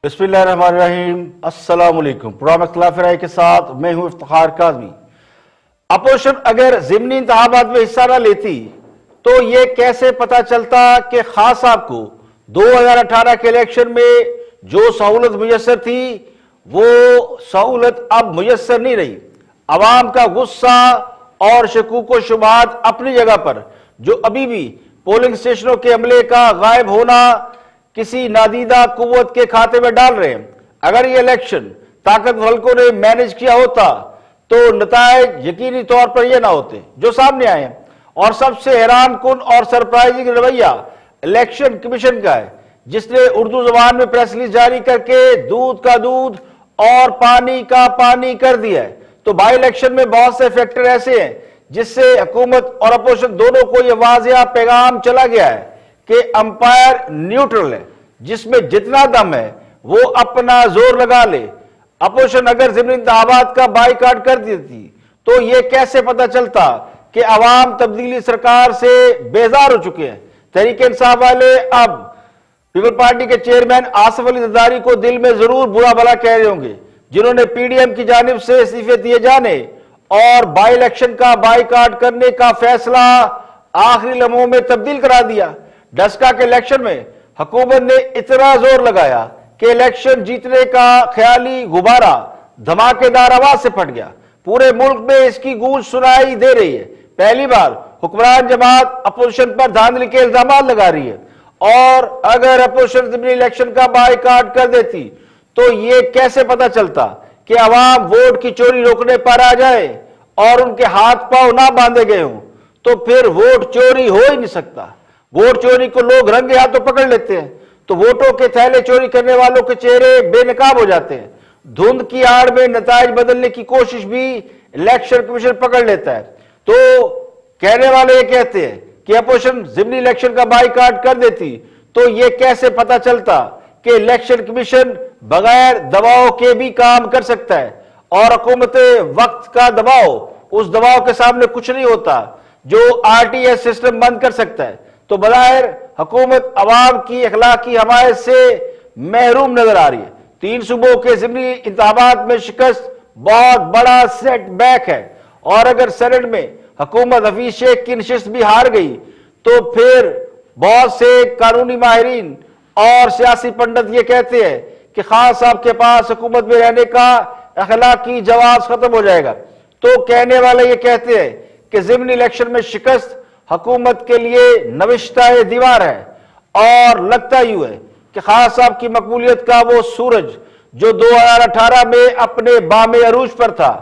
बिस्मिल्लाहिर्रहमानिर्रहीम। अस्सलाम वालेकुम। प्रोग्राम इख्तिलाफ राय के साथ मैं हूं इफ्तिखार काज़मी। अपोजिशन अगर ज़िमनी इंतखाबात में हिस्सा न लेती तो ये कैसे पता चलता कि खान साहब को 2018 के इलेक्शन में जो सहूलत मुयस्सर थी वो सहूलत अब मुयस्सर नहीं रही। अवाम का गुस्सा और शकूक व शुबहात अपनी जगह पर, जो अभी भी पोलिंग स्टेशनों के अमले का गायब होना किसी नादीदा कुव्वत के खाते में डाल रहे हैं। अगर ये इलेक्शन ताकतवर हल्कों ने मैनेज किया होता तो नतायज यकीनी तौर पर यह ना होते जो सामने आए हैं। और सबसे हैरान कुन और सरप्राइजिंग रवैया इलेक्शन कमीशन का है, जिसने उर्दू जबान में प्रेस रिलीज जारी करके दूध का दूध और पानी का पानी कर दिया है। तो बाई इलेक्शन में बहुत से फैक्टर ऐसे हैं जिससे हुकूमत और अपोजिशन दोनों को यह वाज़ेह पैगाम चला गया है कि अंपायर न्यूट्रल है, जिसमें जितना दम है वो अपना जोर लगा ले। अपोजिशन अगर ज़िमनी इंतखाबात का बाइकाट कर देती तो यह कैसे पता चलता कि अवाम तब्दीली सरकार से बेजार हो चुके हैं। तहरीक इंसाफ वाले अब पीपल पार्टी के चेयरमैन आसिफ अली जरदारी को दिल में जरूर बुरा भला कह रहे होंगे, जिन्होंने पीडीएम की जानिब से इस्तीफे दिए जाने और बाई इलेक्शन का बाइकाट करने का फैसला आखिरी लम्हों में तब्दील करा दिया। डस्का के इलेक्शन में हुकूमत ने इतना जोर लगाया कि इलेक्शन जीतने का ख्याली गुब्बारा धमाकेदार आवाज से फट गया। पूरे मुल्क में इसकी गूंज सुनाई दे रही है। पहली बार हुक्मरान जमात अपोजिशन पर धांधली के इल्जाम लगा रही है। और अगर अपोजिशन ज़िमनी इलेक्शन का बाइकाट कर देती तो यह कैसे पता चलता कि अवाम वोट की चोरी रोकने पर आ जाए और उनके हाथ पांव ना बांधे गए हों। तो फिर वोट चोरी हो ही नहीं सकता। वोट चोरी को लोग रंगे हाथों पकड़ लेते हैं तो वोटों के थैले चोरी करने वालों के चेहरे बेनकाब हो जाते हैं। धुंध की आड़ में नताइज बदलने की कोशिश भी इलेक्शन कमीशन पकड़ लेता है। तो कहने वाले ये कहते हैं कि अपोजिशन ज़िमनी इलेक्शन का बाइकाट कर देती तो ये कैसे पता चलता कि इलेक्शन कमीशन बगैर दबाव के भी काम कर सकता है और हुकूमत वक्त का दबाव, उस दबाव के सामने कुछ नहीं होता जो आरटीएस सिस्टम बंद कर सकता है। तो बज़ाहिर हुकूमत अवाम की अखलाकी हमायत से महरूम नजर आ रही है। 3 सूबों के ज़िमनी इंतखाबात में शिकस्त बहुत बड़ा सेटबैक है और अगर सेनेट में हुकूमत हफीज शेख की नशिस्त भी हार गई तो फिर बहुत से कानूनी माहिरीन और सियासी पंडित ये कहते हैं कि खान साहब के पास हुकूमत में रहने का अखलाकी जवाब खत्म हो जाएगा। तो कहने वाले ये कहते हैं कि ज़िमनी इलेक्शन में शिकस्त हुकूमत के लिए नविश्ता दीवार है और लगता यूं है कि खान साहब की मकबूलियत का वो सूरज जो 2018 में अपने बामे अरूज पर था,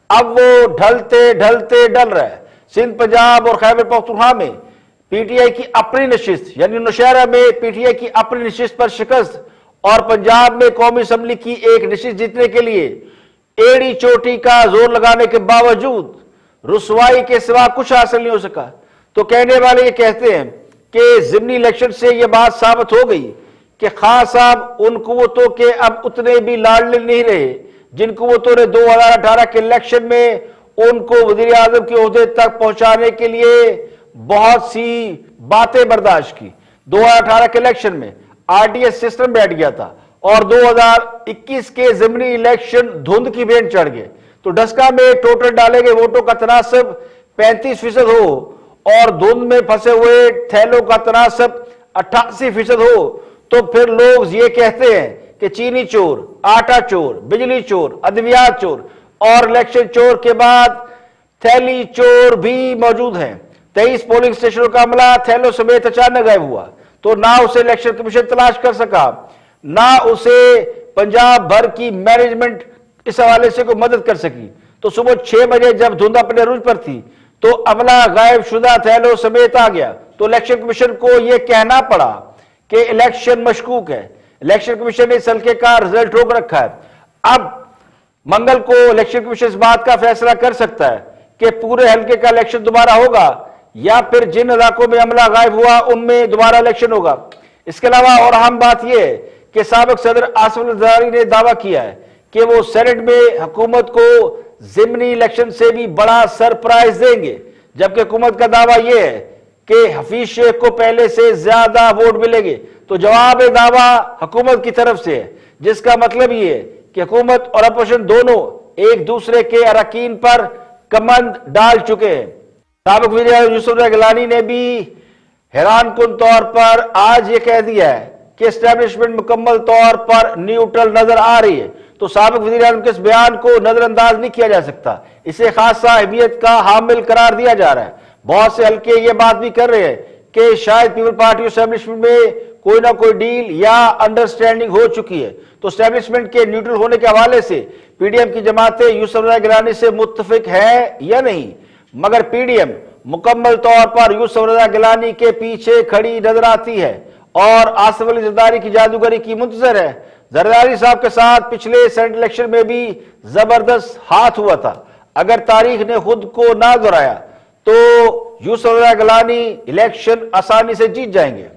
अब वो ढलते ढलते ढल रहा है। सिंध, पंजाब और खैबर पख्तूनख्वा में पीटीआई की अपनी नशिस्त यानी नौशहरा में पीटीआई की अपनी नशिस्त पर शिकस्त और पंजाब में कौमी असम्बली की एक नशिस्त जीतने के लिए एड़ी चोटी का जोर लगाने के बावजूद रुसवाई के सिवा कुछ हासिल नहीं हो सका। तो कहने वाले ये कहते हैं कि ज़िमनी इलेक्शन से यह बात साबित हो गई कि खान साहब उन कुव्वतों के अब उतने भी लाडले नहीं रहे जिन कुव्वतों ने 2018 के इलेक्शन में उनको वजीर आजम के ओहदे तक पहुंचाने के लिए बहुत सी बातें बर्दाश्त की। 2018 के इलेक्शन में आरटीएस सिस्टम बैठ गया था और 2021 के ज़िमनी इलेक्शन धुंध की भेंट चढ़ गए। तो डस्का में टोटल डाले गए वोटों का तनासब 35% हो और धुंध में फंसे हुए थैलों का तनासब 88% हो तो फिर लोग ये कहते हैं कि चीनी चोर, आटा चोर, बिजली चोर, अद्वियात चोर और इलेक्शन चोर के बाद थैली चोर भी मौजूद हैं। 23 पोलिंग स्टेशनों का अमला थैलों समेत अचानक गायब हुआ तो ना उसे इलेक्शन कमीशन तलाश कर सका, ना उसे पंजाब भर की मैनेजमेंट इस हवाले से कोई मदद कर सकी। तो सुबह 6 बजे जब धुंध अपने अरूज पर थी तो अमला गायब शुदा थैलों समेत आ गया तो इलेक्शन कमीशन को यह कहना पड़ा कि इलेक्शन मशकूक है। इलेक्शन कमीशन ने इस हल्के का रिजल्ट रोक रखा है। अब मंगल को इलेक्शन कमीशन इस बात का फैसला कर सकता है कि पूरे हल्के का इलेक्शन दोबारा होगा या फिर जिन इलाकों में अमला गायब हुआ उनमें दोबारा इलेक्शन होगा। इसके अलावा और अहम बात यह है कि साबिक सदर आसिफ अली जरदारी ने दावा किया है कि वो सेनेट में हुकूमत को ज़िमनी इलेक्शन से भी बड़ा सरप्राइज देंगे, जबकि हुकूमत का दावा यह है कि हफीज शेख को पहले से ज्यादा वोट मिलेंगे। तो जवाब दावा हुकूमत की तरफ से है, जिसका मतलब ये है कि हुकूमत और अपोजिशन दोनों एक दूसरे के अरकान पर कमंद डाल चुके हैं। साबिक वज़ीर यूसुफ गिलानी ने भी हैरानकुन तौर पर आज ये कह दिया है कि एस्टेब्लिशमेंट मुकम्मल तौर पर न्यूट्रल नजर आ रही है। तो साबिक वज़ीर आज़म के इस बयान को नजरअंदाज नहीं किया जा सकता, इसे खासा अहमियत का हामिल करार दिया जा रहा है। बहुत से हल्के ये बात भी कर रहे हैं कि शायद पीपल पार्टी एस्टेब्लिशमेंट में कोई ना कोई डील या अंडरस्टैंडिंग हो चुकी है। तो एस्टेब्लिशमेंट के न्यूट्रल होने के हवाले से पीडीएम की जमातें यूसुफ गिलानी से मुत्तफिक है या नहीं, मगर पीडीएम मुकम्मल तौर पर यूसुफ गिलानी के पीछे खड़ी नजर आती है और आसिफ अली जरदारी की जादूगरी की मुंतजर है। जरदारी साहब के साथ पिछले सेनेट इलेक्शन में भी जबरदस्त हाथ हुआ था। अगर तारीख ने खुद को ना दोहराया तो यूसुफ गिलानी इलेक्शन आसानी से जीत जाएंगे।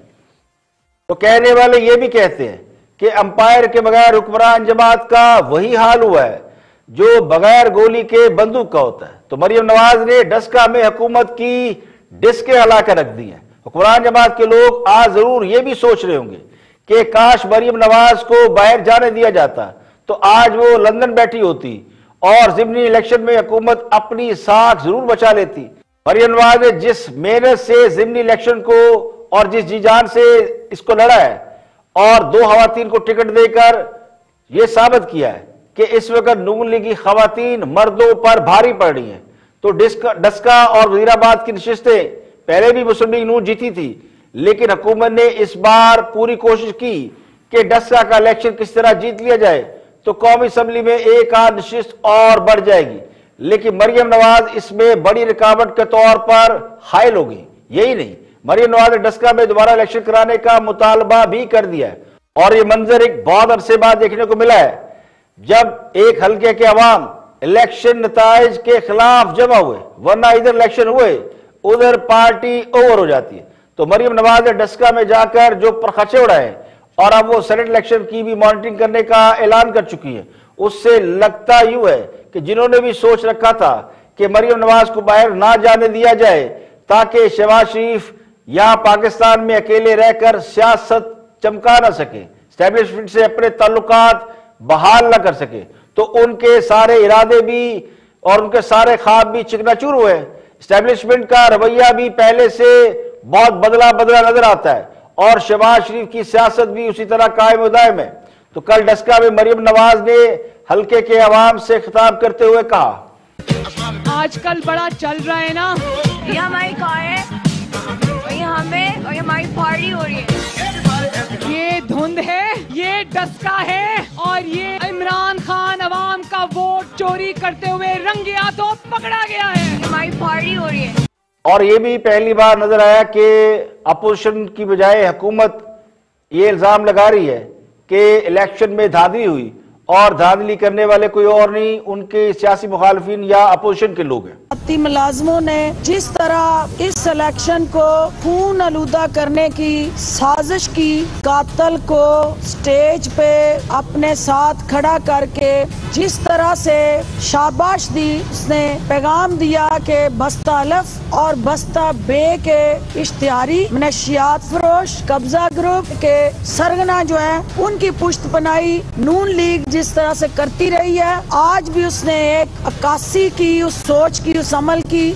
तो कहने वाले ये भी कहते हैं कि अंपायर के बगैर हुक्मरान जमात का वही हाल हुआ है जो बगैर गोली के बंदूक का होता है। तो मरियम नवाज ने डस्का में हुकूमत की डिस्कें हिलाकर रख दी हैं। हुक्मरान जमात के लोग आज जरूर ये भी सोच रहे होंगे कि काश मरियम नवाज को बाहर जाने दिया जाता तो आज वो लंदन बैठी होती और ज़िमनी इलेक्शन में हुकूमत अपनी साख जरूर बचा लेती। मरियम नवाज ने जिस मेहनत से ज़िमनी इलेक्शन को और जिस जी जान से इसको लड़ा है और 2 खवातीन को टिकट देकर यह साबित किया है कि इस वक्त नून लीग की खवातीन मर्दों पर भारी पड़ रही हैं। तो डस्का और वजीराबाद की नशिस्तें पहले भी मुस्लिम लीग नून जीती थी, लेकिन हुकूमत ने इस बार पूरी कोशिश की कि डस्का का इलेक्शन किस तरह जीत लिया जाए तो कौमी असम्बली में एक आध नशिस्त और बढ़ जाएगी। लेकिन मरियम नवाज इसमें बड़ी रुकावट के तौर पर हायल होगी। यही नहीं, मरियम नवाज ने डस्का में दोबारा इलेक्शन कराने का मुतालबा भी कर दिया है और यह मंजर एक बहुत अरसे बाद देखने को मिला है जब एक हल्के के अवाम इलेक्शन नताइज के खिलाफ जमा हुए, वरना इधर इलेक्शन हुए उधर पार्टी ओवर हो जाती है। तो मरियम नवाज ने डस्का में जाकर जो परखचे उड़ाए और अब वो सेनेट इलेक्शन की भी मॉनिटरिंग करने का ऐलान कर चुकी है। उससे लगता यूं है कि जिन्होंने भी सोच रखा था कि मरियम नवाज को बाहर ना जाने दिया जाए ताकि शहबाज शरीफ यहां पाकिस्तान में अकेले रहकर सियासत चमका ना सके, एस्टेब्लिशमेंट से अपने ताल्लुकात बहाल ना कर सके, तो उनके सारे इरादे भी और उनके सारे ख्वाब भी चिकनाचूर हुए। एस्टेब्लिशमेंट का रवैया भी पहले से बहुत बदला बदला नजर आता है और शहबाज शरीफ की सियासत भी उसी तरह कायम दायम है। तो कल डस्का में मरियम नवाज ने हल्के के अवाम से खिताब करते हुए कहा, आजकल बड़ा चल रहा है ना, ये हमारी कार है और ये हमें और ये हमारी पार्टी हो रही है। ये धुंध है, ये डस्का है और ये इमरान खान अवाम का वोट चोरी करते हुए रंगे हाथों पकड़ा गया है। हमारी पार्टी हो रही है। और यह भी पहली बार नजर आया कि अपोजिशन की बजाय हुकूमत ये इल्जाम लगा रही है कि इलेक्शन में धांधली हुई और धांधली करने वाले कोई और नहीं, उनके सियासी मुखालिफिन या अपोजिशन के लोग हैं। मुलाजमों ने जिस तरह इस इलेक्शन को खून आलूदा करने की साजिश की, कातल को स्टेज पे अपने साथ खड़ा करके जिस तरह से शाबाश दी, उसने पैगाम दिया कि बस्ता अल्फ और बस्ता बे के इश्तिहारी मनशियात फरोश कब्जा ग्रुप के सरगना जो है उनकी पुश्त पनाही नून लीग जिस तरह से करती रही है, आज भी उसने एक अक्कासी की, उस सोच की, उस अमल की।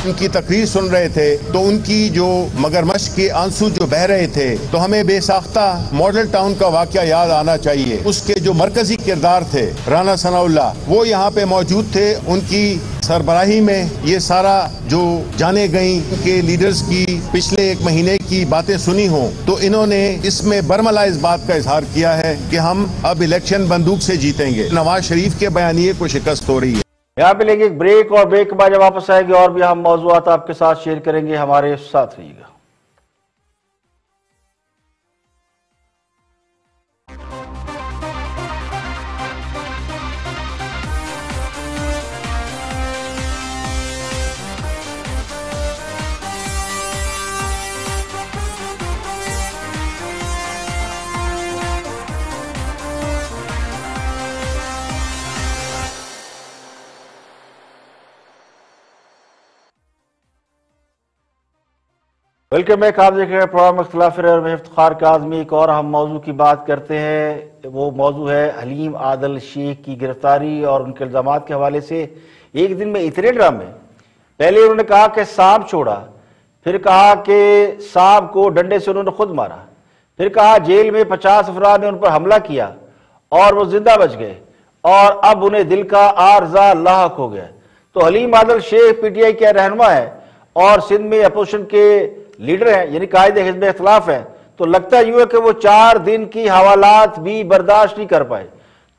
उनकी तकरीर सुन रहे थे तो उनकी जो मगरमच्छ के आंसू जो बह रहे थे, तो हमें बेसाख्ता मॉडल टाउन का वाकया याद आना चाहिए। उसके जो मरकजी किरदार थे राना सनाउल्लाह, वो यहाँ पे मौजूद थे। उनकी सरबराही में ये सारा जो जाने गई के लीडर्स की पिछले 1 महीने की बातें सुनी हो, तो इन्होंने इसमें बरमला इस बात का इजहार किया है कि हम अब इलेक्शन बंदूक से जीतेंगे। नवाज शरीफ के बयानिए को शिकस्त हो रही है। यहाँ पे लेंगे एक ब्रेक और ब्रेक के बाद जब वापस आएंगे और भी हम मौजूआत आपके साथ शेयर करेंगे। हमारे साथ रहिएगा। Welcome back. आप देख रहे हैं प्रोग्राम इख्तिलाफ राय और मैं इफ्तिखार काज़मी। एक और अहम मौजू की बात करते हैं। वो मौजू है हलीम आदल शेख की गिरफ्तारी और उनके इल्जामात के हवाले से। एक दिन में इतने ड्रामे। पहले उन्होंने कहा कि सांप छोड़ा, फिर कहा कि सांप को डंडे से उन्होंने खुद मारा, फिर कहा जेल में 50 अफराद ने उन पर हमला किया और वो जिंदा बच गए, और अब उन्हें दिल का आर्जा लाहक हो गया। तो हलीम आदल शेख पीटीआई के रहनुमा है और सिंध में अपोजिशन के लीडर हैं, यानी कायदे हिज़्ब इख्तिलाफ हैं। तो लगता यूं है कि वो 4 दिन की हवालात भी बर्दाश्त नहीं कर पाए।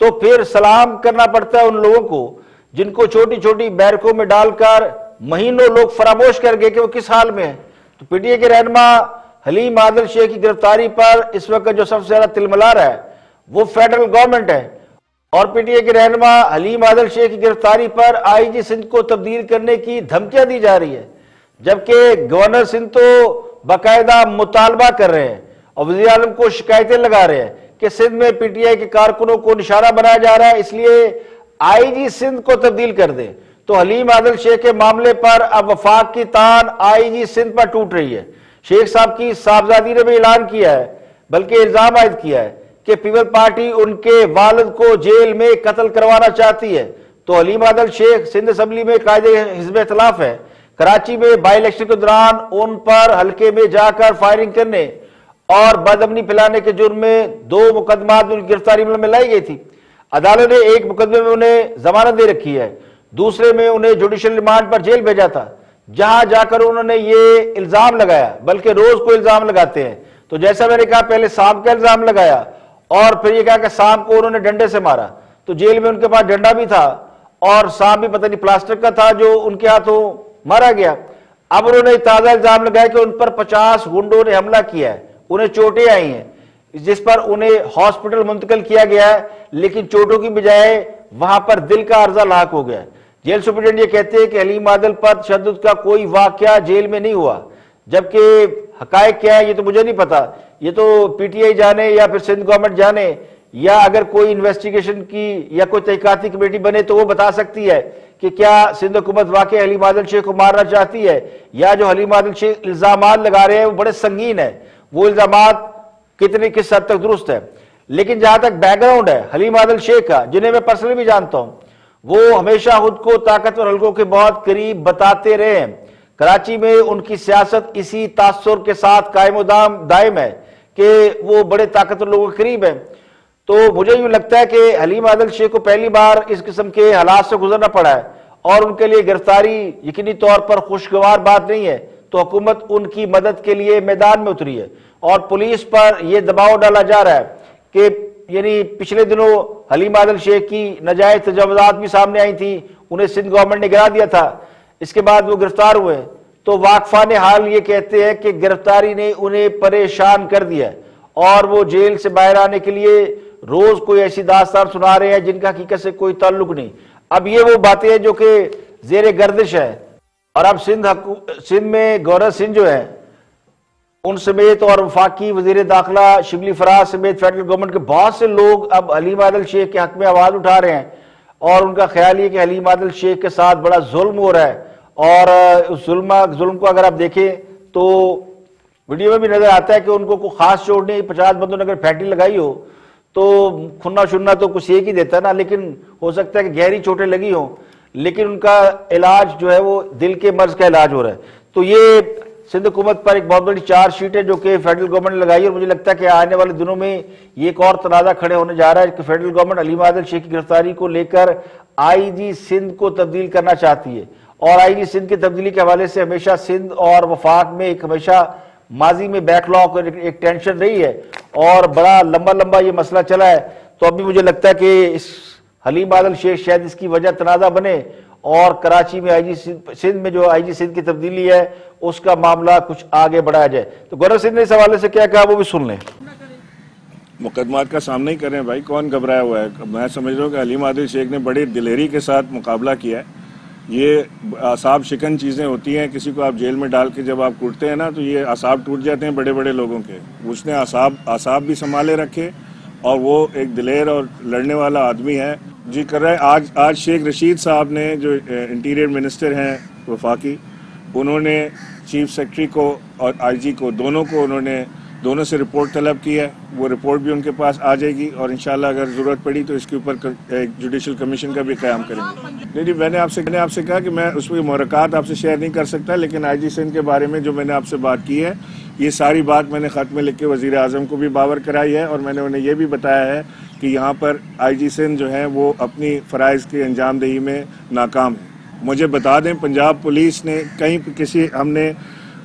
तो फिर सलाम करना पड़ता है उन लोगों को जिनको छोटी छोटी बैरकों में डालकर महीनों लोग फरामोश कर गए कि वो किस हाल में है। तो पीटीआई के रहनुमा हलीम आदल शेख की गिरफ्तारी पर इस वक्त जो सबसे ज्यादा तिलमिला रहा है वो फेडरल गवर्नमेंट है। और पीटीआई के रहनुमा हलीम आदल शेख की गिरफ्तारी पर आईजी सिंध को तब्दील करने की धमकियां दी जा रही है, जबकि गवर्नर सिंध तो बाकायदा मुतालबा कर रहे हैं और वज़ीर आज़म को शिकायतें लगा रहे हैं कि सिंध में पीटीआई के कारकुनों को निशाना बनाया जा रहा है, इसलिए आईजी सिंध को तब्दील कर दे। तो हलीम आदल शेख के मामले पर अब वफाक की तान आईजी सिंध पर टूट रही है। शेख साहब की साहबजादी ने भी ऐलान किया है, बल्कि इल्जाम आयद किया है कि पीपल पार्टी उनके वालिद को जेल में कत्ल करवाना चाहती है। तो हलीम आदल शेख सिंध असम्बली में कायदे हिज़्ब इख्तिलाफ है। कराची में बाई इलेक्शन के दौरान उन पर हल्के में जाकर फायरिंग करने और बदअमनी फैलाने के जुर्म में 2 मुकदमात उनकी गिरफ्तारी में लाई गई थी। अदालत ने एक मुकदमे में उन्हें जमानत दे रखी है, दूसरे में उन्हें जुडिशियल रिमांड पर जेल भेजा था, जहां जाकर उन्होंने ये इल्जाम लगाया, बल्कि रोज को इल्जाम लगाते हैं। तो जैसा मैंने कहा, पहले सांप का इल्जाम लगाया और फिर ये कहा कि सांप को उन्होंने डंडे से मारा। तो जेल में उनके पास डंडा भी था और सांप भी पता नहीं प्लास्टिक का था जो उनके हाथों मारा गया। अब उन्होंने ताजा इल्जाम लगाया कि उन पर 50 गुंडों ने हमला किया है, उन्हें चोटें आई हैं, जिस पर उन्हें हॉस्पिटल मुंतकिल किया गया है, लेकिन चोटों की बजाय वहां पर दिल का अर्जा लाक हो गया। जेल सुप्रीटेंडेंट ये कहते हैं कि हलीम आदल पर तशद्दुद का कोई वाकया जेल में नहीं हुआ, जबकि हकायक क्या है ये तो मुझे नहीं पता। ये तो पीटीआई जाने या फिर सिंध गवर्नमेंट जाने, या अगर कोई इन्वेस्टिगेशन की या कोई तहकीकाती कमेटी बने तो वो बता सकती है कि क्या सिंध हुकूमत वाकई हलीम आदल शेख को मारना चाहती है, या जो हलीम आदल शेख इल्जामात लगा रहे हैं वो बड़े संगीन है, वो इल्जामात कितने किस हद तक दुरुस्त है। लेकिन जहां तक बैकग्राउंड है हलीम आदल शेख का, जिन्हें मैं पर्सनली भी जानता हूं, वो हमेशा खुद को ताकतवर हल्कों के बहुत करीब बताते रहे हैं। कराची में उनकी सियासत इसी तासुर के साथ कायम दायम है कि वो बड़े ताकतवर लोगों के करीब है। तो मुझे यूं लगता है कि हलीम आदल शेख को पहली बार इस किस्म के हालात से गुजरना पड़ा है और उनके लिए गिरफ्तारी यकीनी तौर पर खुशगवार बात नहीं है। तो हुकूमत उनकी मदद के लिए मैदान में उतरी है और पुलिस पर यह दबाव डाला जा रहा है कि, यानी पिछले दिनों हलीम आदल शेख की नाजायज तजावुज़ात भी सामने आई थी, उन्हें सिंध गवर्नमेंट ने गिरा दिया था, इसके बाद वो गिरफ्तार हुए। तो वाकफान हाल ये कहते हैं कि गिरफ्तारी ने उन्हें परेशान कर दिया और वो जेल से बाहर आने के लिए रोज कोई ऐसी दास्तान सुना रहे हैं जिनका हकीकत से कोई ताल्लुक नहीं। अब ये वो बातें हैं जो कि जेर गर्दिश है। और अब सिंध में गवर्नर सिंध जो है उन समेत और वफाकी वजीर दाखिला शिबली फराज समेत फेडरल गवर्नमेंट के बहुत से लोग अब हलीम आदल शेख के हक में आवाज उठा रहे हैं और उनका ख्याल ये कि हलीम आदल शेख के साथ बड़ा जुल्म हो रहा है। और उस जुल्म को अगर आप देखें तो वीडियो में भी नजर आता है कि उनको कोई खास चोट नहीं, 50 बंदों ने अगर फैंटी लगाई हो तो खुन्ना शुन्ना तो कुछ एक ही देता है ना, लेकिन हो सकता है कि गहरी चोटें लगी हो, लेकिन उनका इलाज जो है वो दिल के मर्ज का इलाज हो रहा है। तो ये सिंध हुकूमत पर एक बहुत बड़ी चार्जशीट है जो कि फेडरल गवर्नमेंट ने लगाई और मुझे लगता है कि आने वाले दिनों में ये एक और तनाज़ा खड़े होने जा रहा है कि फेडरल गवर्नमेंट हलीम आदल शेख की गिरफ्तारी को लेकर आईजी सिंध को तब्दील करना चाहती है। और आईजी सिंध की तब्दीली के हवाले से हमेशा सिंध और वफाक में एक हमेशा माजी में बैकलॉग और एक टेंशन रही है और बड़ा लंबा लंबा ये मसला चला है। तो अभी मुझे लगता है कि इस हलीम आदल शेख शायद इसकी वजह तनाज़ा बने और कराची में आईजी सिंध में जो आईजी सिंध की तब्दीली है उसका मामला कुछ आगे बढ़ाया जाए। तो गवर्नर सिंध ने इस हवाले से क्या कहा वो भी सुन लें। मुकदमात का सामना ही करें भाई, कौन घबराया हुआ है। मैं समझ रहा हूँ कि हलीम आदल शेख ने बड़ी दिलेरी के साथ मुकाबला किया है। ये आसाब शिकन चीज़ें होती हैं, किसी को आप जेल में डाल के जब आप कूटते हैं ना तो ये आसाब टूट जाते हैं बड़े बड़े लोगों के। उसने आसाब भी संभाले रखे और वो एक दिलेर और लड़ने वाला आदमी है। जी कर रहा है। आज शेख रशीद साहब ने जो इंटीरियर मिनिस्टर हैं वफाकी, उन्होंने चीफ सेक्रेटरी को और आईजी को, दोनों से रिपोर्ट तलब की है। वो रिपोर्ट भी उनके पास आ जाएगी और इंशाल्लाह अगर ज़रूरत पड़ी तो इसके ऊपर एक जुडिशल कमीशन का भी क़याम करेंगे। नहीं, मैंने आपसे कहा कि मैं उसमें मुहरक़ात आपसे शेयर नहीं कर सकता, लेकिन आईजी सिंध के बारे में जो मैंने आपसे बात की है, ये सारी बात मैंने ख़त में लिख के वज़ीर आज़म को भी बावर कराई है और मैंने उन्हें यह भी बताया है कि यहाँ पर आईजी सिंध जो है वो अपनी फ़राइज़ की अंजामदही में नाकाम है। मुझे बता दें, पंजाब पुलिस ने कहीं हमने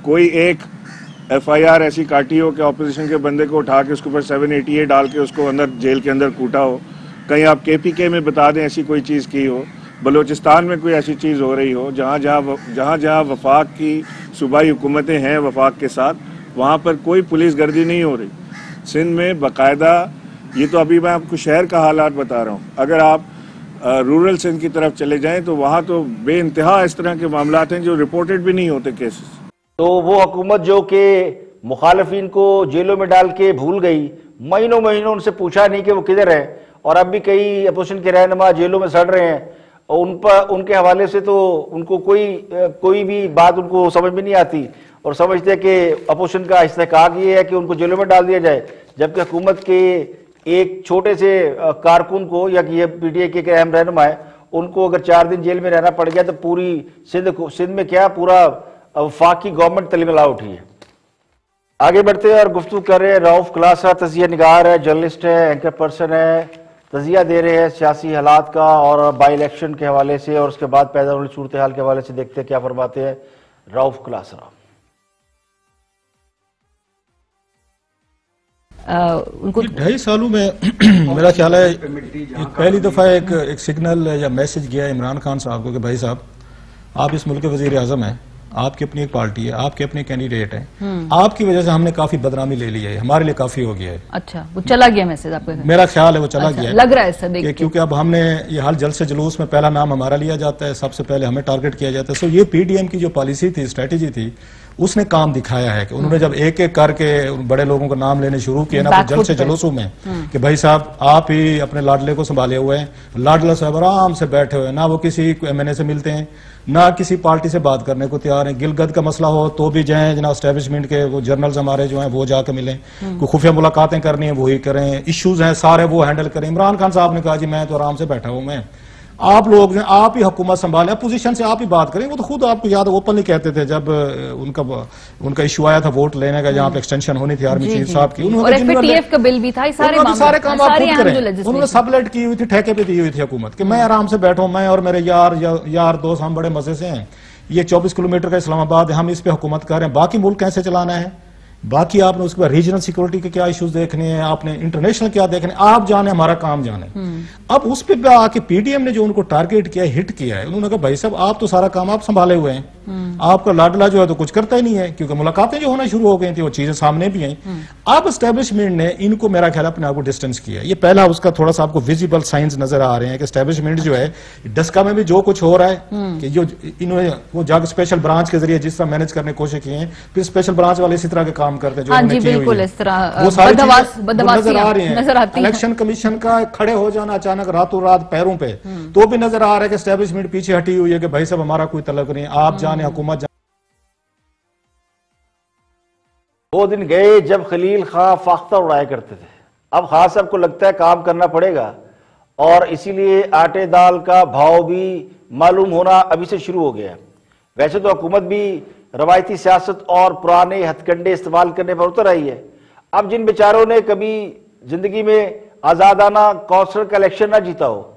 कोई एक FIR ऐसी काटी हो कि ऑपोजिशन के बंदे को उठा के उसके ऊपर 780A डाल के उसको अंदर जेल के अंदर कूटा हो। कहीं आप KPK में बता दें ऐसी कोई चीज़ की हो, बलूचिस्तान में कोई ऐसी चीज़ हो रही हो जहाँ जहाँ वफाक की सूबाई हुकूमतें हैं वफाक के साथ, वहाँ पर कोई पुलिस गर्दी नहीं हो रही। सिंध में बाकायदा, ये तो अभी मैं आपको शहर का हालात बता रहा हूँ, अगर आप रूरल सिंध की तरफ चले जाएँ तो वहाँ तो बेइंतहा इस तरह के मामलात हैं जो रिपोर्टेड भी नहीं होते केसेस। तो वो हुकूमत जो कि मुखालिफिन को जेलों में डाल के भूल गई, महीनों उनसे पूछा नहीं कि वो किधर है, और अब भी कई अपोजिशन के रहनुमा जेलों में सड़ रहे हैं और उनके हवाले से तो उनको कोई भी बात उनको समझ में नहीं आती और समझते हैं कि अपोजिशन का इस्तेहकाक ये है कि उनको जेलों में डाल दिया जाए, जबकि हुकूमत के एक छोटे से कारकुन को या कि ये PTI के अहम रहनुमा है, उनको अगर 4 दिन जेल में रहना पड़ गया तो पूरी सिंध में क्या पूरा वफाकी गवर्नमेंट तलमिला उठी है। आगे बढ़ते हैं और गुफ्तगू कर रहे हैं रऊफ क्लासा, तजिया निगार है, जर्नलिस्ट है, एंकर पर्सन है, तजिया दे रहे हैं सियासी हालात का और बाई इलेक्शन के हवाले से और उसके बाद पैदा होने सूरत हाल के हवाले से। देखते हैं क्या फरमाते हैं रऊफ क्लासा। उनको 2.5 सालों में मेरा ख्याल है पहली दफा एक सिग्नल या मैसेज गया इमरान खान साहब को कि भाई साहब, आप इस मुल्क के वजीर आजम हैं, आपकी अपनी एक पार्टी है, आपके अपने कैंडिडेट हैं, आपकी वजह से हमने काफी बदनामी ले ली है, हमारे लिए काफी हो गया है। अच्छा, वो चला गया मैसेज आपको? मेरा ख्याल है वो चला गया है, लग रहा है ऐसा देख के, क्योंकि अब हमने ये हाल जल्द से जुलूस में पहला नाम हमारा लिया जाता है, सबसे पहले हमें टारगेट किया जाता है। सो ये PDM की जो पॉलिसी थी, स्ट्रेटेजी थी, उसने काम दिखाया है कि उन्होंने जब एक एक करके बड़े लोगों का नाम लेने शुरू किया ना जल्द से जुलूसों में कि भाई साहब आप ही अपने लाडले को संभाले हुए हैं, लाडला साहब आराम से बैठे हुए हैं, ना वो किसी MNA से मिलते हैं, ना किसी पार्टी से बात करने को तैयार है। गिलगित का मसला हो तो भी जाएं जना एस्टेब्लिशमेंट के वो जर्नल्स हमारे जो हैं वो जाकर मिलें, कोई खुफिया मुलाकातें करनी है वही करें, इश्यूज हैं सारे वो हैंडल करें। इमरान खान साहब ने कहा जी मैं तो आराम से बैठा हूं, मैं आप लोग आप ही हुकूमत संभालें, अपोजिशन से आप ही बात करें। वो तो खुद आपको याद ओपनली कहते थे जब उनका इशू आया था वोट लेने का, जहाँ पे एक्सटेंशन होनी थी आर्मी चीफ साहब की, उन्होंने का बिल भी था, सारे काम आप खुद करें। उन्होंने सबलेट की हुई थी, ठेके पे दी हुई थी हुकूमत कि मैं आराम से बैठूं, मैं और मेरे यार दोस्त हम बड़े मजे से हैं, ये 24 किलोमीटर का इस्लामाबाद है, हम इस पे हुकूमत कर रहे हैं, बाकी मुल्क कैसे चलाना है, बाकी आपने उसके बाद रीजनल सिक्योरिटी के क्या इश्यूज देखने हैं, आपने इंटरनेशनल क्या देखने, आप जाने हमारा काम जाने। अब उस पे आके PDM ने जो उनको टारगेट किया, हिट किया है, उन्होंने कहा भाई साहब आप तो सारा काम आप संभाले हुए हैं, आपका लाडला जो है तो कुछ करता ही नहीं है, क्योंकि मुलाकातें जो होना शुरू हो गई थी वो चीजें सामने भी आई। अब एस्टेब्लिशमेंट ने इनको मेरा ख्याल अपने आप को डिस्टेंस किया, ये पहला उसका थोड़ा सा आपको विजिबल साइंस नजर आ रहे हैं कि एस्टेब्लिशमेंट जो है डस्का में भी जो कुछ हो रहा है कि जो इन्होंने वो जाकर स्पेशल ब्रांच के जरिए जिस तरह मैनेज करने की कोशिश की है, फिर स्पेशल ब्रांच वाले इसी तरह के काम करते हैं जो बिल्कुल इस तरह वो सारी नजर आ रही है। इलेक्शन कमीशन का खड़े हो जाना अचानक रातों रात पैरों पे, तो भी नजर आ रहा है कि एस्टेब्लिशमेंट पीछे हटी हुई है कि भाई साहब हमारा कोई तलब नहीं, आप जाने हुकूमत जाने। वो दिन गए जब खलील खां फाख्ता उड़ाया करते थे, अब खान साहब को लगता है काम करना पड़ेगा और इसीलिए आटे दाल का भाव भी मालूम होना अभी से शुरू हो गया। वैसे तो हुकूमत भी रवायती सियासत और पुराने हथकंडे इस्तेमाल करने पर उतर आई है। अब जिन बेचारों ने कभी जिंदगी में आजादाना कौंसलर का इलेक्शन ना जीता हो,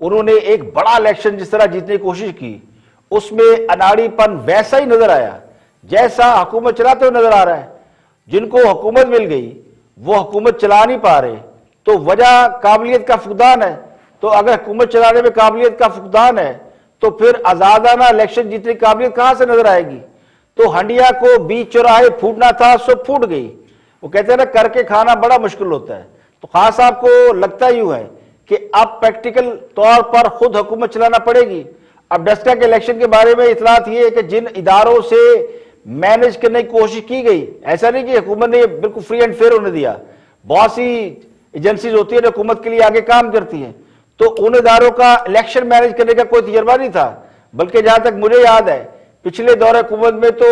उन्होंने एक बड़ा इलेक्शन जिस तरह जीतने की कोशिश की, उसमें अनाड़ीपन वैसा ही नजर आया जैसा हुकूमत चलाते हुए नजर आ रहा है। जिनको हुकूमत मिल गई वो हुकूमत चला नहीं पा रहे, तो वजह काबिलियत का फुकदान है। तो अगर हुकूमत चलाने में काबिलियत का फुकदान है तो फिर आजादाना इलेक्शन जीतने की काबिलियत कहां से नजर आएगी। तो हंडिया को बीच चौराहे फूटना था, सो फूट गई। वो कहते हैं ना करके खाना बड़ा मुश्किल होता है। तो खान साहब को लगता यूं है कि अब प्रैक्टिकल तौर पर खुद हुकूमत चलाना पड़ेगी। अब डस्का के इलेक्शन के बारे में इतलात ये है कि जिन इदारों से मैनेज करने की कोशिश की गई, ऐसा नहीं कि हुकूमत ने बिल्कुल फ्री एंड फेयर होने दिया, बहुत सी एजेंसीज होती है जो हुकूमत के लिए आगे काम करती हैं, तो उन इदारों का इलेक्शन मैनेज करने का कोई तजर्बा नहीं था। बल्कि जहां तक मुझे याद है पिछले दौर हुकूमत में तो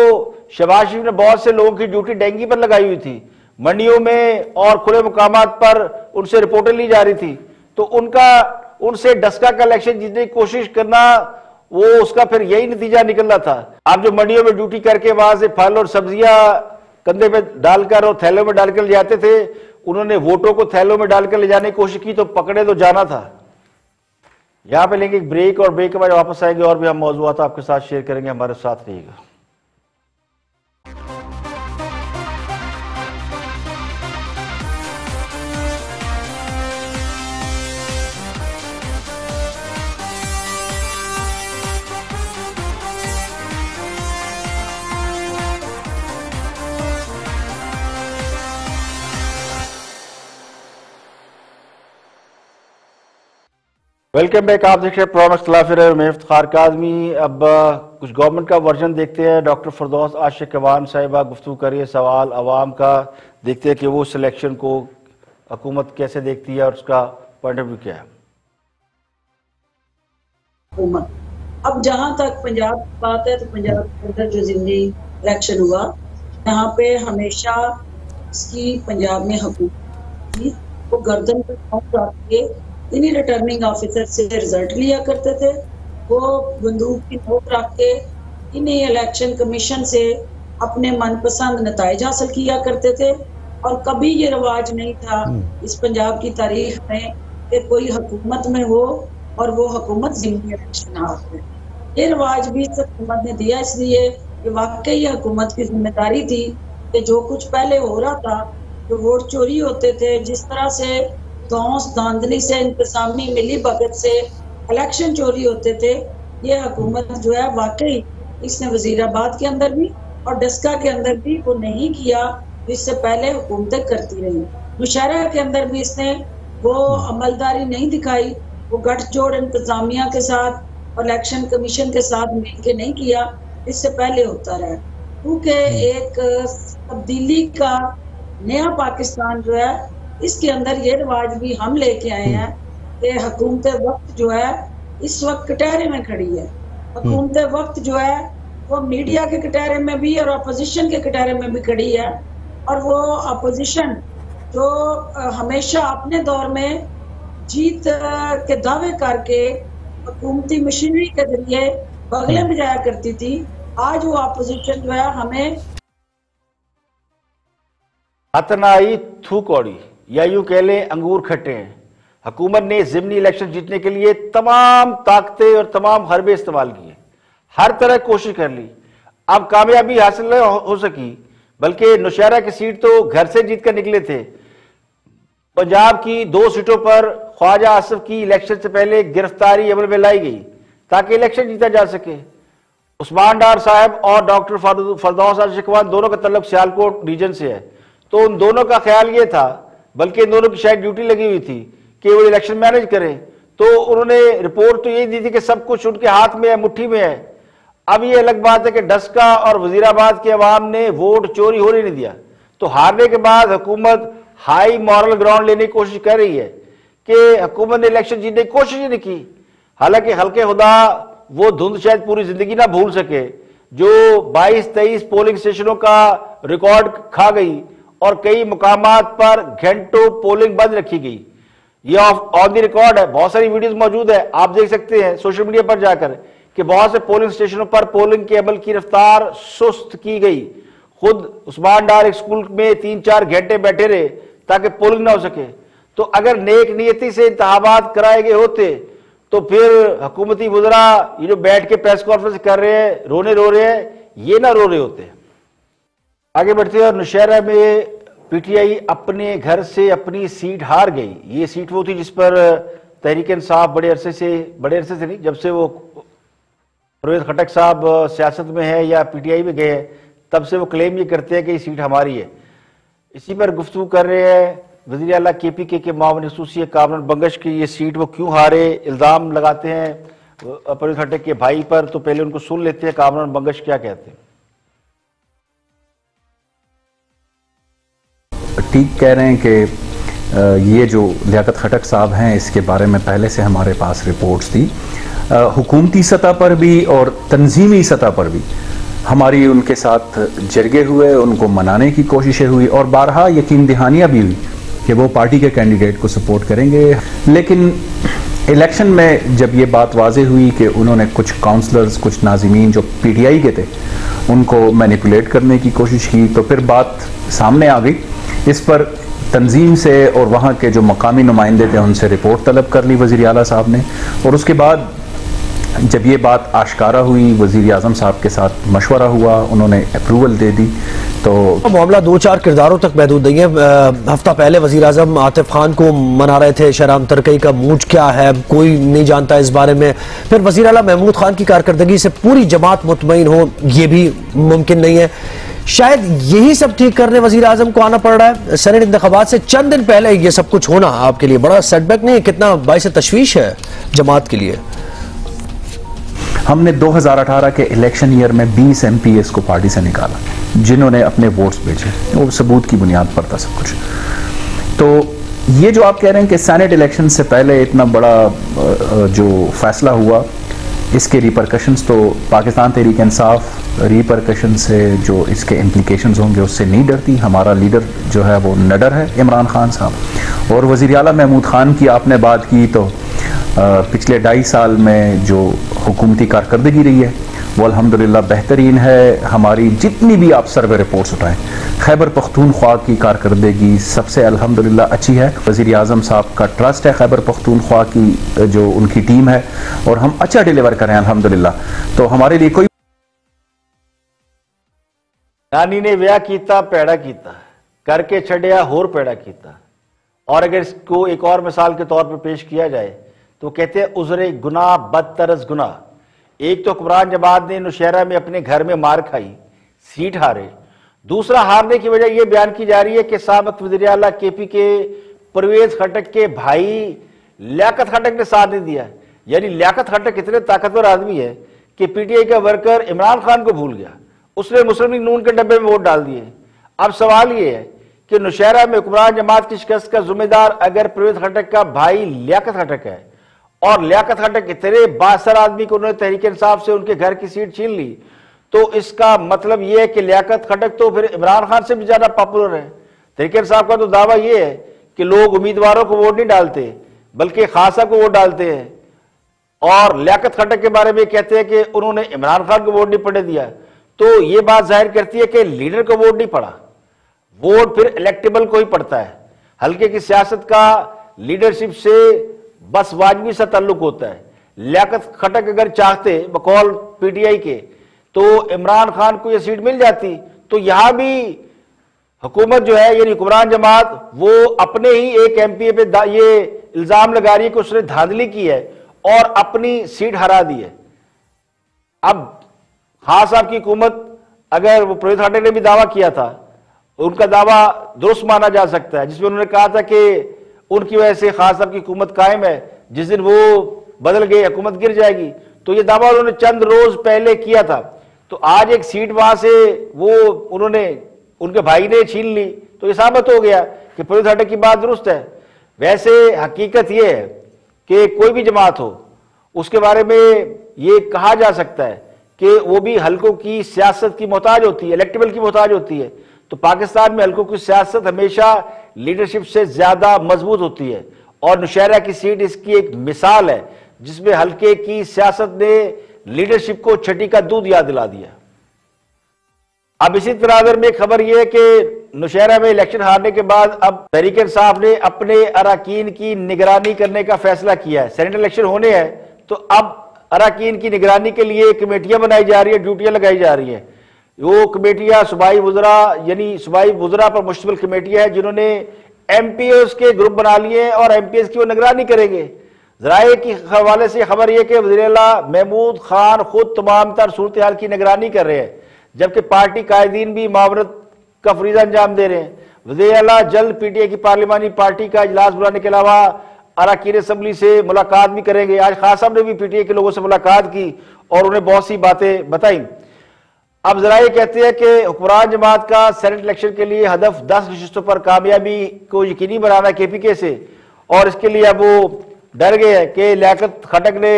शहबाज शरीफ ने बहुत से लोगों की ड्यूटी डेंगी पर लगाई हुई थी, मंडियों में और खुले मुकामात पर उनसे रिपोर्टें ली जा रही थी, तो उनसे डस्का का इलेक्शन जीतने की कोशिश करना, वो उसका फिर यही नतीजा निकल रहा था। आप जो मंडियों में ड्यूटी करके वहां से फल और सब्जियां कंधे पे डालकर और थैलों में डालकर ले जाते थे, उन्होंने वोटों को थैलों में डालकर ले जाने की कोशिश की तो पकड़े तो जाना था। यहां पे लेंगे एक ब्रेक और ब्रेक के बाद वापस आएंगे और भी हम मौजूद आपके साथ शेयर करेंगे, हमारे साथ रहिएगा। Welcome back. आप देख रहे हैं प्रोग्राम इख्तिलाफ राय, मैं इफ्तिखार काज़मी। अब कुछ गवर्नमेंट का वर्जन देखते हैं। डॉक्टर फरदौस आशिक अवान साहिबा गुफ्तगू करिए सवाल अवाम का, देखते हैं कि वो सिलेक्शन को हुकूमत कैसे देखती है और उसका पॉइंट ऑफ व्यू क्या है। अब जहाँ तक पंजाब की बात है तो पंजाब के अंदर जो ज़िमनी इलेक्शन हुआ, यहाँ पे हमेशा इसकी पंजाब में हुकूमत थी, वो गर्दन पर हाथ रख के इन्हीं रिटर्निंग ऑफिसर से रिजल्ट लिया करते थे। वो बंदूक की नोक रख के इन्हीं इलेक्शन कमीशन से अपने मनपसंद नताइज हासिल किया करते थे। और कभी ये रिवाज नहीं था इस पंजाब की तारीख में कि कोई हुकूमत में हो और वो हुकूमत ज़िमनी इलेक्शन हाथ में। ये रिवाज भी इस हुकूमत ने दिया इसलिए कि वाकई हुकूमत की जिम्मेदारी थी कि जो कुछ पहले हो रहा था, जो वोट चोरी होते थे, जिस तरह से धौंस धांधली से, इंतजामी मिली भगत से इलेक्शन चोरी होते थे, ये हुकूमत जो है वाकई इसने वजीराबाद के अंदर भी और डस्का के अंदर भी वो नहीं किया जिससे पहले हुकूमतें करती रही। नौशहरा के अंदर भी इसने वो अमलदारी नहीं दिखाई, वो गठजोड़ इंतजामिया के साथ और इलेक्शन कमीशन के साथ मिल के नहीं किया, इससे पहले होता रहा। क्योंकि एक तब्दीली का नया पाकिस्तान जो है, इसके अंदर ये रिवाज भी हम लेके आए हैं कि हुकूमत वक्त जो है इस वक्त कटहरे में खड़ी है। हुकूमत वक्त जो है वो मीडिया के कटहरे में भी और अपोजिशन के कटहरे में भी खड़ी है। और वो अपोजिशन जो हमेशा अपने दौर में जीत के दावे करके हुकूमती मशीनरी के जरिए बगले में जाया करती थी, आज वो अपोजिशन जो है हमें अतनाई थू कौड़ी या यूं कह लें अंगूर खट्टे हैं। हुकूमत ने ज़िमनी इलेक्शन जीतने के लिए तमाम ताकतें और तमाम हरबे इस्तेमाल किए, हर तरह कोशिश कर ली। अब कामयाबी हासिल नहीं हो सकी, बल्कि नौशहरा की सीट तो घर से जीत कर निकले थे। पंजाब की 2 सीटों पर ख्वाजा आसिफ की इलेक्शन से पहले गिरफ्तारी अमल में लाई गई ताकि इलेक्शन जीता जा सके। उस्मान डार साहब और डॉक्टर फरदौस आशिक अवान दोनों का तल्लुक सियालकोट रीजन से है, तो उन दोनों का ख्याल ये था, बल्कि इन दोनों की शायद ड्यूटी लगी हुई थी कि वो इलेक्शन मैनेज करें, तो उन्होंने रिपोर्ट तो ये दी थी कि सब कुछ उनके हाथ में है, मुट्ठी में है। अब ये अलग बात है कि डस्का और वजीराबाद के अवाम ने वोट चोरी होने नहीं दिया, तो हारने के बाद हुकूमत हाई मॉरल ग्राउंड लेने की कोशिश कर रही है कि हुकूमत ने इलेक्शन जीतने की कोशिश ही नहीं की। हालांकि हल्के खुदा वो धुंध शायद पूरी जिंदगी ना भूल सके जो 22-23 पोलिंग स्टेशनों का रिकॉर्ड खा गई और कई मुकामात पर घंटों पोलिंग बंद रखी गई। ये ऑन द रिकॉर्ड है, बहुत सारी वीडियोस मौजूद है, आप देख सकते हैं सोशल मीडिया पर जाकर कि बहुत से पोलिंग स्टेशनों पर पोलिंग के अमल की रफ्तार सुस्त की गई। खुद उस्मान डार एक स्कूल में 3-4 घंटे बैठे रहे ताकि पोलिंग ना हो सके। तो अगर नेक नियति से इंतखाबात कराए गए होते तो फिर हुकूमती वज़रा ये जो बैठ के प्रेस कॉन्फ्रेंस कर रहे हैं, रो रहे हैं, ये ना रो रहे होते। आगे बढ़ते हैं और नौशहरा में पीटीआई अपने घर से अपनी सीट हार गई। ये सीट वो थी जिस पर तहरीक इंसाफ बड़े अरसे से नहीं, जब से वो परवेज खटक साहब सियासत में है या पीटीआई में गए हैं, तब से वो क्लेम ये करते हैं कि ये सीट हमारी है। इसी पर गुफ्तगू कर रहे हैं वज़ीर आला केपीके के मामून खसूसी कामरान बंगश की ये सीट वो क्यों हारे, इल्ज़ाम लगाते हैं परवेज खटक के भाई पर। तो पहले उनको सुन लेते हैं, कामरान बंगश क्या कहते हैं। ठीक कह रहे हैं कि ये जो लियाकत खटक साहब हैं, इसके बारे में पहले से हमारे पास रिपोर्ट्स थी। हुकूमती सतह पर भी और तंजीमी सतह पर भी हमारी उनके साथ जरगे हुए, उनको मनाने की कोशिशें हुई और बारहा यकीन दहानियाँ भी हुई कि वो पार्टी के कैंडिडेट को सपोर्ट करेंगे। लेकिन इलेक्शन में जब ये बात वाज़े हुई कि उन्होंने कुछ काउंसलर्स, कुछ नाज़िमीन जो पीटीआई के थे, उनको मैनिपुलेट करने की कोशिश की, तो फिर बात सामने आ गई। इस पर तंजीम से और वहाँ के जो मकामी नुमाइंदे थे उनसे रिपोर्ट तलब कर ली वज़ीर आला साहब ने, और उसके बाद जब ये बात आश्कारा हुई, वज़ीर आज़म साहब के साथ मशवरा हुआ, उन्होंने अप्रूवल दे दी। तो मामला 2-4 किरदारों तक महदूद नहीं है। हफ्ता पहले वज़ीर आज़म आतिफ खान को मना रहे थे, शहराम तरकई का मूड क्या है कोई नहीं जानता इस बारे में। फिर वज़ीर आला महमूद खान की कारकर्दगी से पूरी जमात मुतमईन हो, ये भी मुमकिन नहीं है। शायद यही सब ठीक करने वज़ीर आज़म को आना पड़ रहा है। सेनेट इंतखाबात से चंद दिन पहले ये सब कुछ होना आपके लिए बड़ा सेटबैक नहीं है? कितना बाइस तशवीश है जमात के लिए? हमने 2018 के इलेक्शन ईयर में 20 MPs को पार्टी से निकाला जिन्होंने अपने वोट्स भेजे, वो सबूत की बुनियाद पर था सब कुछ। तो ये जो आप कह रहे हैं कि सेनेट इलेक्शन से पहले इतना बड़ा जो फैसला हुआ, इसके रिपरकशंस तो पाकिस्तान तहरीक इंसाफ रिपरकशन से जो इसके इम्प्लीकेशंस होंगे उससे नहीं डरती। हमारा लीडर जो है वो निडर है, इमरान खान साहब। और वज़ीर आला महमूद खान की आपने बात की, तो पिछले 2.5 साल में जो हुकूमती कारकर्दगी रही है वो अल्हम्दुलिल्लाह बेहतरीन है। हमारी जितनी भी आप सर्वे रिपोर्ट्स उठाएं, खैबर पख्तूनख्वा की कारकर्दगी सबसे अल्हम्दुलिल्लाह अच्छी है। वज़ीर आज़म साहब का ट्रस्ट है खैबर पख्तूनख्वा की जो उनकी टीम है, और हम अच्छा डिलीवर करें अल्हम्दुलिल्लाह। तो हमारे लिए कोई नानी ने व्याह कीता पैड़ा कीता करके छड़िया होर पैड़ा कीता। और अगर इसको एक और मिसाल के तौर पर पेश किया जाए तो कहते हैं उज़रे गुनाह बदतरस गुनाह। एक तो हुक्मरान जमात ने नौशहरा में अपने घर में मार खाई, सीट हारे। दूसरा, हारने की वजह यह बयान की जा रही है कि साबिक़ वज़ीर आला KP के परवेज खटक के भाई लियाकत खटक ने साथ नहीं दिया। यानी लियाकत खटक इतने ताकतवर आदमी है कि PTI का वर्कर इमरान खान को भूल गया, उसने मुस्लिम लीग नून के डब्बे में वोट डाल दिए। अब सवाल यह है कि नौशहरा में हुक्मरान जमात की शिकस्त का जिम्मेदार अगर परवेज खटक का भाई लियाकत खटक है, और लियाकत खटक इतने बासर आदमी को उन्होंने तहरीक इंसाफ से उनके घर की सीट छीन ली, तो इसका मतलब यह है कि लियाकत खटक तो फिर इमरान खान से भी ज्यादा पॉपुलर है। तहरीक इंसाफ का तो दावा यह है कि लोग उम्मीदवारों को वोट नहीं डालते बल्कि खासा को वोट डालते हैं, और लियाकत खटक के बारे में कहते हैं कि उन्होंने इमरान खान को वोट नहीं पड़ने दिया। तो यह बात जाहिर करती है कि लीडर को वोट नहीं पड़ा, वोट फिर इलेक्टेबल को ही पड़ता है। हल्के की सियासत का लीडरशिप से बस वाजबी सा ताल्लुक होता है। लियाकत खटक अगर चाहते बकौल PTI के तो इमरान खान को यह सीट मिल जाती। तो यहां भी हुकूमत जो है यानी हुक्मरान जमात वो अपने ही एक MP पे ये इल्जाम लगा रही है कि उसने धांधली की है और अपनी सीट हरा दी है। अब खान साहब की हुकूमत, अगर वो परवेज खटक ने भी दावा किया था, उनका दावा दुरुस्त माना जा सकता है, जिसमें उन्होंने कहा था कि उनकी वजह से खान साहब की हुकूमत कायम है, जिस दिन वो बदल गए हुकूमत गिर जाएगी। तो ये दावा उन्होंने चंद रोज पहले किया था। तो आज एक सीट वहां से वो उन्होंने उनके भाई ने छीन ली, तो ये साबित हो गया कि परवेज खटक की बात दुरुस्त है। वैसे हकीकत ये है कि कोई भी जमात हो, उसके बारे में ये कहा जा सकता है कि वो भी हल्कों की सियासत की मोहताज होती है, इलेक्टेबल की मोहताज होती है। तो पाकिस्तान में हल्कों की सियासत हमेशा लीडरशिप से ज्यादा मजबूत होती है, और नौशहरा की सीट इसकी एक मिसाल है जिसमें हल्के की सियासत ने लीडरशिप को छठी का दूध याद दिला दिया। अब इसी तरह में खबर यह है कि नौशहरा में इलेक्शन हारने के बाद अब तहरीक इंसाफ ने अपने अरकान की निगरानी करने का फैसला किया है। सेनेट इलेक्शन होने हैं तो अब अरकान की निगरानी के लिए कमेटियां बनाई जा रही है, ड्यूटियां लगाई जा रही है। वो कमेटियां सूबाई वुज़रा यानी सूबाई वुज़रा पर मुश्तमिल कमेटियां हैं जिन्होंने MPs के ग्रुप बना लिए हैं और MPs की वो निगरानी करेंगे। ज़राए के हवाले से खबर यह कि वज़ीर आला महमूद खान खुद तमाम तर सूरत हाल की निगरानी कर रहे हैं, जबकि पार्टी कायदीन भी मावरत का फरीज़ा अंजाम दे रहे हैं। वज़ीर आला जल्द PTI की पार्लिमानी पार्टी का इजलास बुलाने के अलावा अरकान असम्बली से मुलाकात भी करेंगे। आज खान साहब ने भी PTI के लोगों से मुलाकात की और उन्हें बहुत सी बातें बताई। अब जरा ये कहते हैं कि हुक्मरान जमात का सेनेट इलेक्शन के लिए हदफ 10 नशिस्तों पर कामयाबी को यकीनी बनाना KPK से, और इसके लिए अब वो डर गए हैं कि लियाकत खटक ने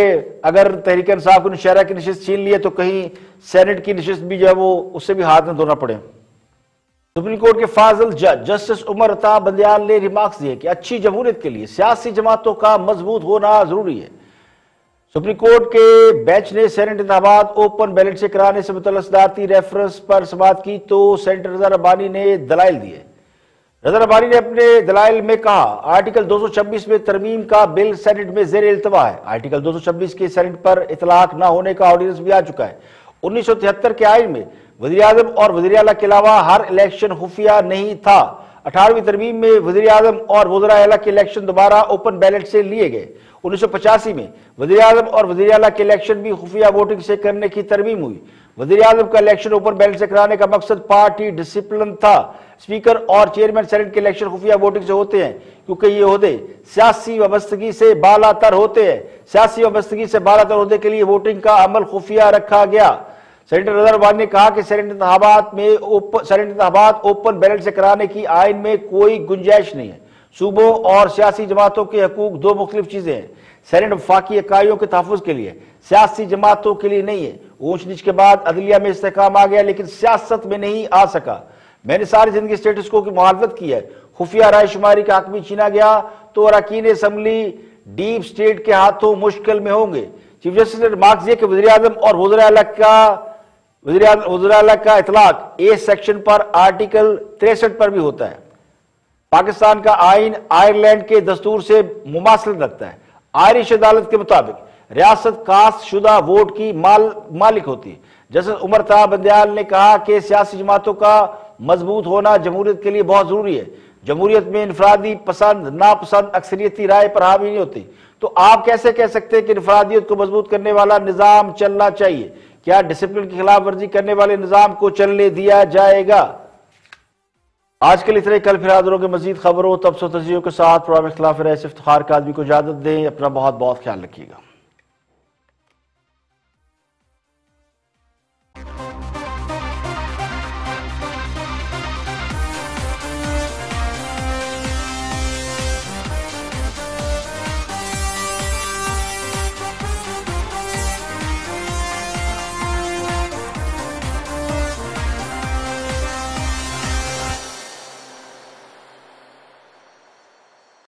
अगर तहरीक इंसाफ को नौशहरा की नशिस्त छीन ली है तो कहीं सेनेट की नशिस्त भी जो है वो उससे भी हाथ में धोना पड़े। सुप्रीम कोर्ट के फाजिल जज जस्टिस उमर अता बंदयाल ने रिमार्क्स दिए कि अच्छी जमहूरियत के लिए सियासी जमातों का मजबूत होना जरूरी है। सुप्रीम कोर्ट के बेंच ने सेनेट इंतखाबात ओपन बैलेट से कराने से मुतल्लिक सदारती रेफरेंस पर समाअत की तो सेनेटर रजा रब्बानी ने दलाइल दिए। रजा रब्बानी ने अपने दलाइल में कहा, आर्टिकल 226 में तरमीम का बिल सेनेट में जेर इल्तवा है। आर्टिकल 226 के सेनेट पर इतलाक न होने का ऑर्डिनेंस भी आ चुका है। 1973 के आइन में वज़ीर आज़म और वज़ीर आला के अलावा हर इलेक्शन खुफिया नहीं था। 18वीं तरमीम में वज़ीर आज़म और वज़ीर आला के इलेक्शन दोबारा ओपन बैलेट से लिए गए। 1985 में वज़ीर आज़म और वज़ीर आला के इलेक्शन भी खुफिया वोटिंग से करने की तरमीम हुई। वज़ीर आज़म का इलेक्शन ओपन बैलेट से कराने का मकसद पार्टी डिसिप्लिन था। स्पीकर और चेयरमैन सेनेट के इलेक्शन खुफिया वोटिंग से होते हैं क्योंकि ये ओहदे सियासी वाबस्तगी से बालातर होते हैं। सियासी वाबस्तगी से बालातर होने के लिए वोटिंग का अमल खुफिया रखा गया। सेनेटर रजा रब्बानी ने कहा कि सेनेट इंतखाबात ओपन बैलेट से कराने की आइन में कोई गुंजाइश नहीं है। सूबों और सियासी जमातों के हकूक दो मुख्तलिफ चीजें हैं। सेनेट वफाकी इकाइयों के तहफ़्फ़ुज़ के लिए, सियासी जमातों के लिए नहीं है। ऊंच नीच के बाद अदलिया में इस्तेहकाम आ गया लेकिन सियासत में नहीं आ सका। मैंने सारी जिंदगी स्टेटस को की मुखालफत की है। खुफिया राय शुमारी का हक भी छीना गया तो अरकान असम्बली डीप स्टेट के हाथों मुश्किल में होंगे। चीफ जस्टिस ने रिमार्क दिया कि वज़ीर आज़म और वज़ीर आला का इतलाक ए सेक्शन पर आर्टिकल 63 पर भी होता है। पाकिस्तान का आइन आयरलैंड के दस्तूर से मुमासलत रखता है। आयरिश अदालत के मुताबिक रियासत कास्ट शुदा वोट की मालिक होती है। जस्टिस उमर अता बंदयाल ने कहा कि सियासी जमातों का मजबूत होना जमहूरियत के लिए बहुत जरूरी है। जमहूरियत में इनफरादी पसंद नापसंद अक्सरियती राय पर हावी नहीं होती। तो आप कैसे कह सकते हैं कि इनफरादियत को मजबूत करने वाला निजाम चलना चाहिए? क्या डिसिप्लिन की खिलाफ वर्जी करने वाले निजाम को चलने दिया जाएगा? आज के लिए इतने, कल फिर हाजिर होंगे मजीद खबरों तबसरों तजज़ियों के साथ। प्रोग्राम इख्तिलाफ राय से इफ्तिखार काज़मी को इजाजत दें। अपना बहुत बहुत ख्याल रखिएगा।